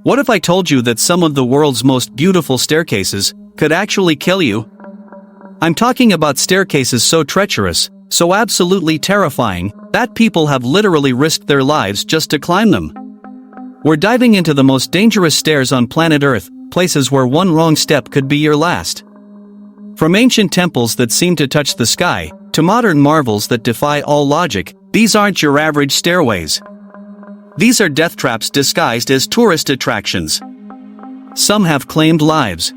What if I told you that some of the world's most beautiful staircases could actually kill you? I'm talking about staircases so treacherous, so absolutely terrifying, that people have literally risked their lives just to climb them. We're diving into the most dangerous stairs on planet Earth, places where one wrong step could be your last. From ancient temples that seem to touch the sky, to modern marvels that defy all logic, these aren't your average stairways. These are death traps disguised as tourist attractions. Some have claimed lives.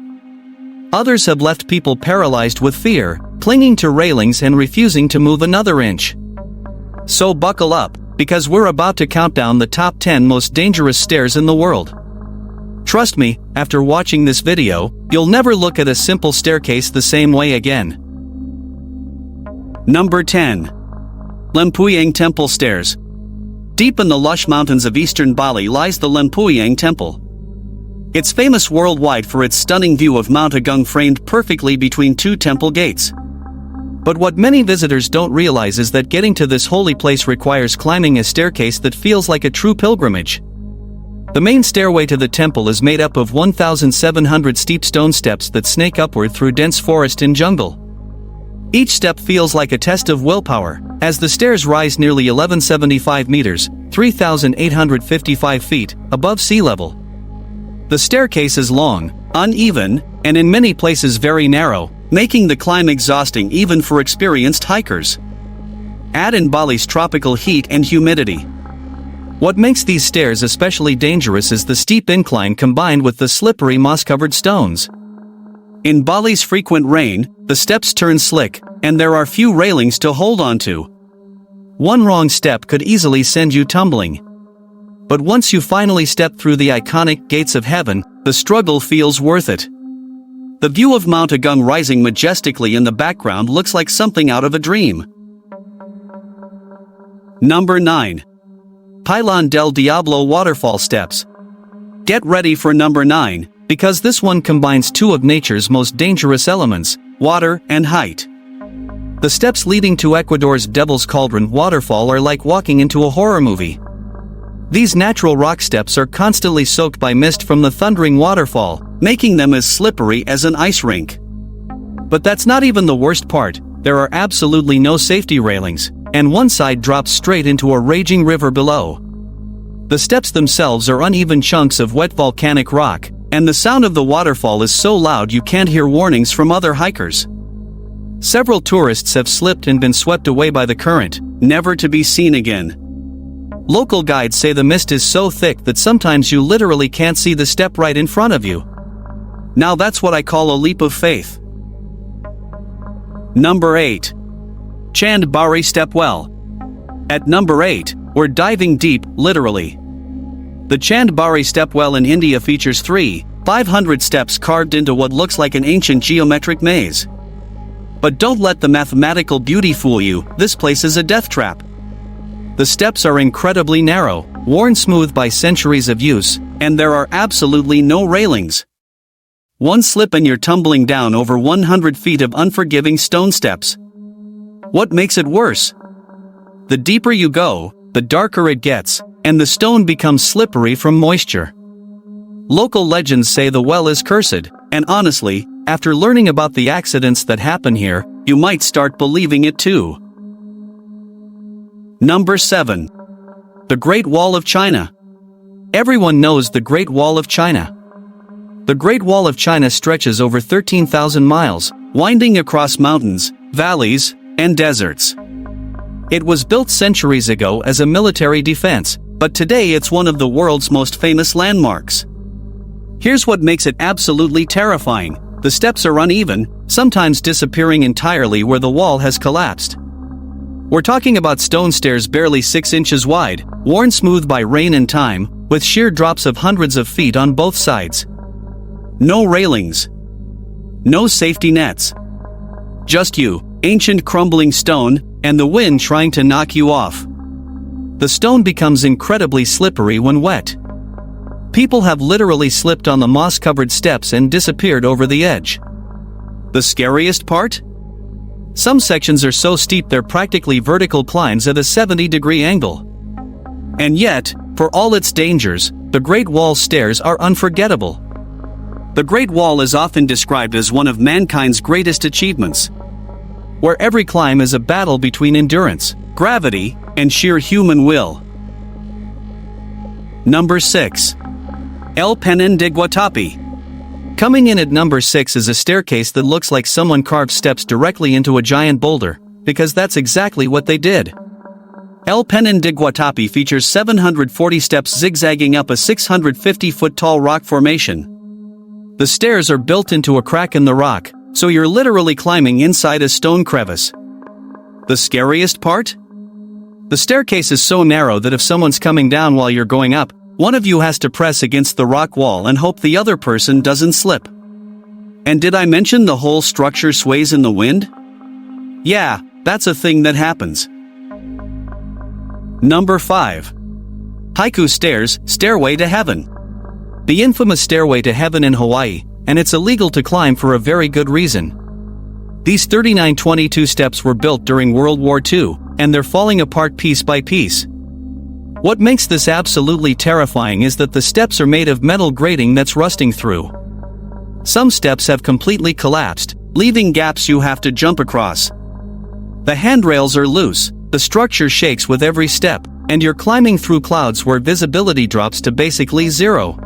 Others have left people paralyzed with fear, clinging to railings and refusing to move another inch. So buckle up, because we're about to count down the top 10 most dangerous stairs in the world. Trust me, after watching this video, you'll never look at a simple staircase the same way again. Number 10. Lempuyang Temple Stairs. Deep in the lush mountains of eastern Bali lies the Lempuyang Temple. It's famous worldwide for its stunning view of Mount Agung framed perfectly between two temple gates. But what many visitors don't realize is that getting to this holy place requires climbing a staircase that feels like a true pilgrimage. The main stairway to the temple is made up of 1,700 steep stone steps that snake upward through dense forest and jungle. Each step feels like a test of willpower, as the stairs rise nearly 1,175 meters, 3,855 feet, above sea level. The staircase is long, uneven, and in many places very narrow, making the climb exhausting even for experienced hikers. Add in Bali's tropical heat and humidity. What makes these stairs especially dangerous is the steep incline combined with the slippery moss-covered stones. In Bali's frequent rain, the steps turn slick, and there are few railings to hold onto. One wrong step could easily send you tumbling. But once you finally step through the iconic gates of heaven, the struggle feels worth it. The view of Mount Agung rising majestically in the background looks like something out of a dream. Number 9. Pailon del Diablo Waterfall Steps. Get ready for number 9, because this one combines two of nature's most dangerous elements, water and height. The steps leading to Ecuador's Devil's Cauldron waterfall are like walking into a horror movie. These natural rock steps are constantly soaked by mist from the thundering waterfall, making them as slippery as an ice rink. But that's not even the worst part. There are absolutely no safety railings, and one side drops straight into a raging river below. The steps themselves are uneven chunks of wet volcanic rock, and the sound of the waterfall is so loud you can't hear warnings from other hikers. Several tourists have slipped and been swept away by the current, never to be seen again. Local guides say the mist is so thick that sometimes you literally can't see the step right in front of you. Now that's what I call a leap of faith. Number 8. Shan Baori Stepwell. At number 8, we're diving deep, literally. The Shan Baori Stepwell in India features 500 steps carved into what looks like an ancient geometric maze. But don't let the mathematical beauty fool you, this place is a death trap. The steps are incredibly narrow, worn smooth by centuries of use, and there are absolutely no railings. One slip and you're tumbling down over 100 feet of unforgiving stone steps. What makes it worse? The deeper you go, the darker it gets, and the stone becomes slippery from moisture. Local legends say the well is cursed, and honestly, after learning about the accidents that happen here, you might start believing it too. Number 7. The Great Wall of China. Everyone knows the Great Wall of China. The Great Wall of China stretches over 13,000 miles, winding across mountains, valleys, and deserts. It was built centuries ago as a military defense, but today it's one of the world's most famous landmarks. Here's what makes it absolutely terrifying. The steps are uneven, sometimes disappearing entirely where the wall has collapsed. We're talking about stone stairs barely 6 inches wide, worn smooth by rain and time, with sheer drops of hundreds of feet on both sides. No railings. No safety nets. Just you, ancient crumbling stone, and the wind trying to knock you off. The stone becomes incredibly slippery when wet. People have literally slipped on the moss-covered steps and disappeared over the edge. The scariest part? Some sections are so steep they're practically vertical climbs at a 70-degree angle. And yet, For all its dangers, the Great Wall stairs are unforgettable. The Great Wall is often described as one of mankind's greatest achievements, where every climb is a battle between endurance, gravity, and sheer human will. Number 6. El Peñón de Guatapé. Coming in at number 6 is a staircase that looks like someone carved steps directly into a giant boulder, because that's exactly what they did. El Peñón de Guatapé features 740 steps zigzagging up a 650-foot tall rock formation. The stairs are built into a crack in the rock, so you're literally climbing inside a stone crevice. The scariest part? The staircase is so narrow that if someone's coming down while you're going up, one of you has to press against the rock wall and hope the other person doesn't slip. And did I mention the whole structure sways in the wind? Yeah, that's a thing that happens. Number 5. Haiku Stairs, Stairway to Heaven. The infamous Stairway to Heaven in Hawaii, and it's illegal to climb for a very good reason. These 3922 steps were built during World War II, and they're falling apart piece by piece. What makes this absolutely terrifying is that the steps are made of metal grating that's rusting through. Some steps have completely collapsed, leaving gaps you have to jump across. The handrails are loose, the structure shakes with every step, and you're climbing through clouds where visibility drops to basically zero.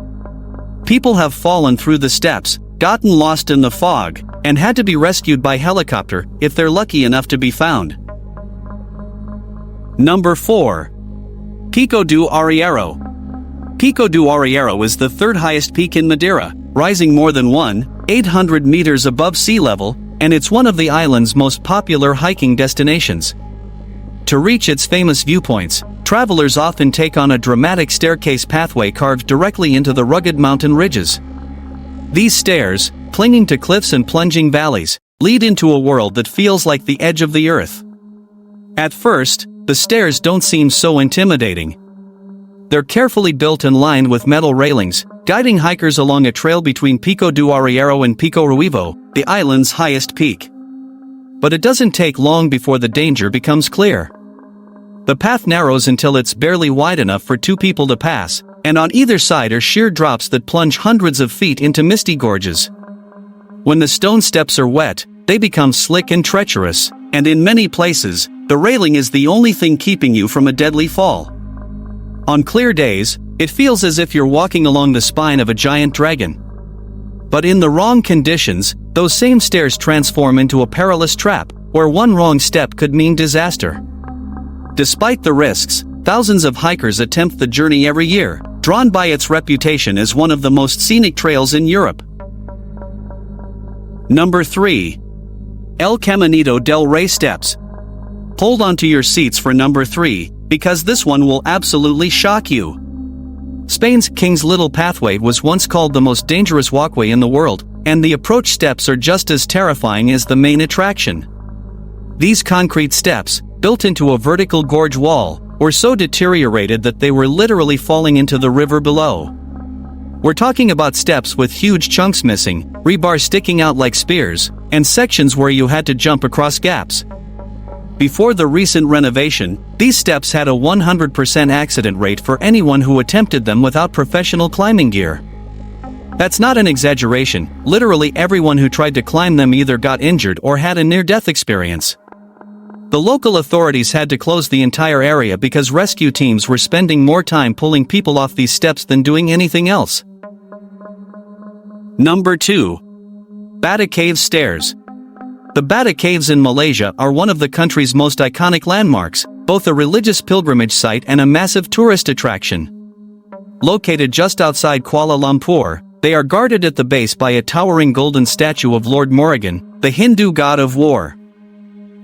People have fallen through the steps, gotten lost in the fog, and had to be rescued by helicopter if they're lucky enough to be found. Number 4. Pico do Arieiro. Pico do Arieiro is the third highest peak in Madeira, rising more than 1,800 meters above sea level, and it's one of the island's most popular hiking destinations. To reach its famous viewpoints, travelers often take on a dramatic staircase pathway carved directly into the rugged mountain ridges. These stairs, clinging to cliffs and plunging valleys, lead into a world that feels like the edge of the earth. At first, the stairs don't seem so intimidating. They're carefully built and lined with metal railings, guiding hikers along a trail between Pico do Arieiro and Pico Ruivo, the island's highest peak. But it doesn't take long before the danger becomes clear. The path narrows until it's barely wide enough for two people to pass, and on either side are sheer drops that plunge hundreds of feet into misty gorges. When the stone steps are wet, they become slick and treacherous, and in many places, the railing is the only thing keeping you from a deadly fall. On clear days, it feels as if you're walking along the spine of a giant dragon. But in the wrong conditions, those same stairs transform into a perilous trap, where one wrong step could mean disaster. Despite the risks, thousands of hikers attempt the journey every year, drawn by its reputation as one of the most scenic trails in Europe. Number 3. El Caminito del Rey Steps. Hold on to your seats for number 3, because this one will absolutely shock you. Spain's King's Little Pathway was once called the most dangerous walkway in the world, and the approach steps are just as terrifying as the main attraction. These concrete steps, built into a vertical gorge wall, were so deteriorated that they were literally falling into the river below. We're talking about steps with huge chunks missing, rebar sticking out like spears, and sections where you had to jump across gaps. Before the recent renovation, these steps had a 100% accident rate for anyone who attempted them without professional climbing gear. That's not an exaggeration, literally everyone who tried to climb them either got injured or had a near-death experience. The local authorities had to close the entire area because rescue teams were spending more time pulling people off these steps than doing anything else. Number 2. Batu Cave Stairs. The Batu Caves in Malaysia are one of the country's most iconic landmarks, both a religious pilgrimage site and a massive tourist attraction. Located just outside Kuala Lumpur, they are guarded at the base by a towering golden statue of Lord Morrigan, the Hindu god of war.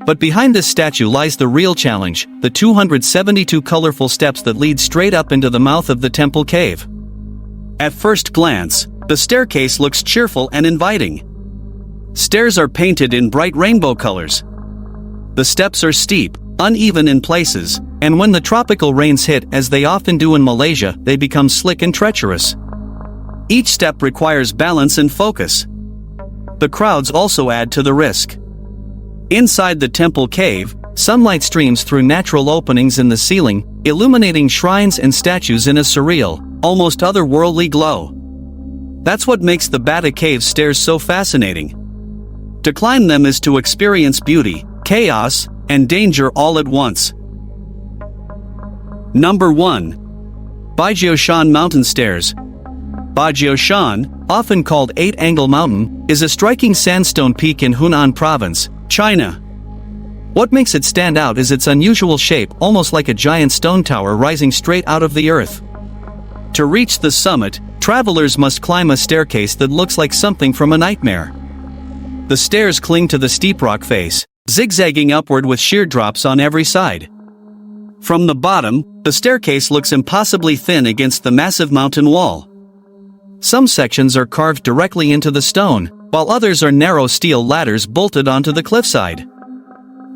But behind this statue lies the real challenge, the 272 colorful steps that lead straight up into the mouth of the temple cave. At first glance, the staircase looks cheerful and inviting. Stairs are painted in bright rainbow colors. The steps are steep, uneven in places, and when the tropical rains hit, as they often do in Malaysia, they become slick and treacherous. Each step requires balance and focus. The crowds also add to the risk. Inside the temple cave, sunlight streams through natural openings in the ceiling, illuminating shrines and statues in a surreal, almost otherworldly glow. That's what makes the Batu Cave stairs so fascinating. To climb them is to experience beauty, chaos, and danger all at once. Number 1. Bajiao Shan Mountain Stairs. Bajiao Shan, often called Eight-Angle Mountain, is a striking sandstone peak in Hunan Province, China. What makes it stand out is its unusual shape, almost like a giant stone tower rising straight out of the earth. To reach the summit, travelers must climb a staircase that looks like something from a nightmare. The stairs cling to the steep rock face, zigzagging upward with sheer drops on every side. From the bottom, the staircase looks impossibly thin against the massive mountain wall. Some sections are carved directly into the stone, while others are narrow steel ladders bolted onto the cliffside.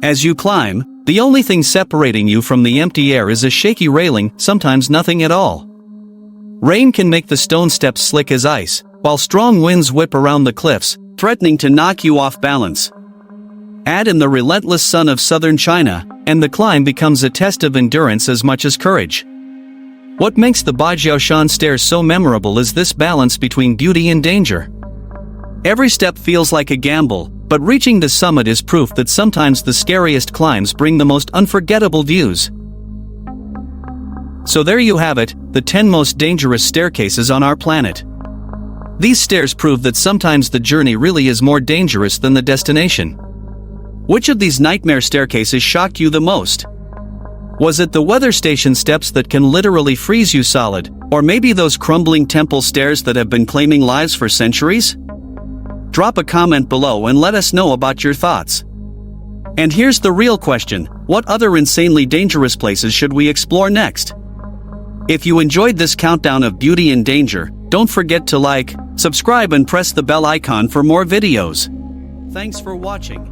As you climb, the only thing separating you from the empty air is a shaky railing, sometimes nothing at all. Rain can make the stone steps slick as ice, while strong winds whip around the cliffs, threatening to knock you off balance. Add in the relentless sun of southern China, and the climb becomes a test of endurance as much as courage. What makes the Bajiao Shan stairs so memorable is this balance between beauty and danger. Every step feels like a gamble, but reaching the summit is proof that sometimes the scariest climbs bring the most unforgettable views. So there you have it, the 10 most dangerous staircases on our planet. These stairs prove that sometimes the journey really is more dangerous than the destination. Which of these nightmare staircases shocked you the most? Was it the weather station steps that can literally freeze you solid, or maybe those crumbling temple stairs that have been claiming lives for centuries? Drop a comment below and let us know about your thoughts. And here's the real question: what other insanely dangerous places should we explore next? If you enjoyed this countdown of beauty and danger, don't forget to like, subscribe and press the bell icon for more videos. Thanks for watching.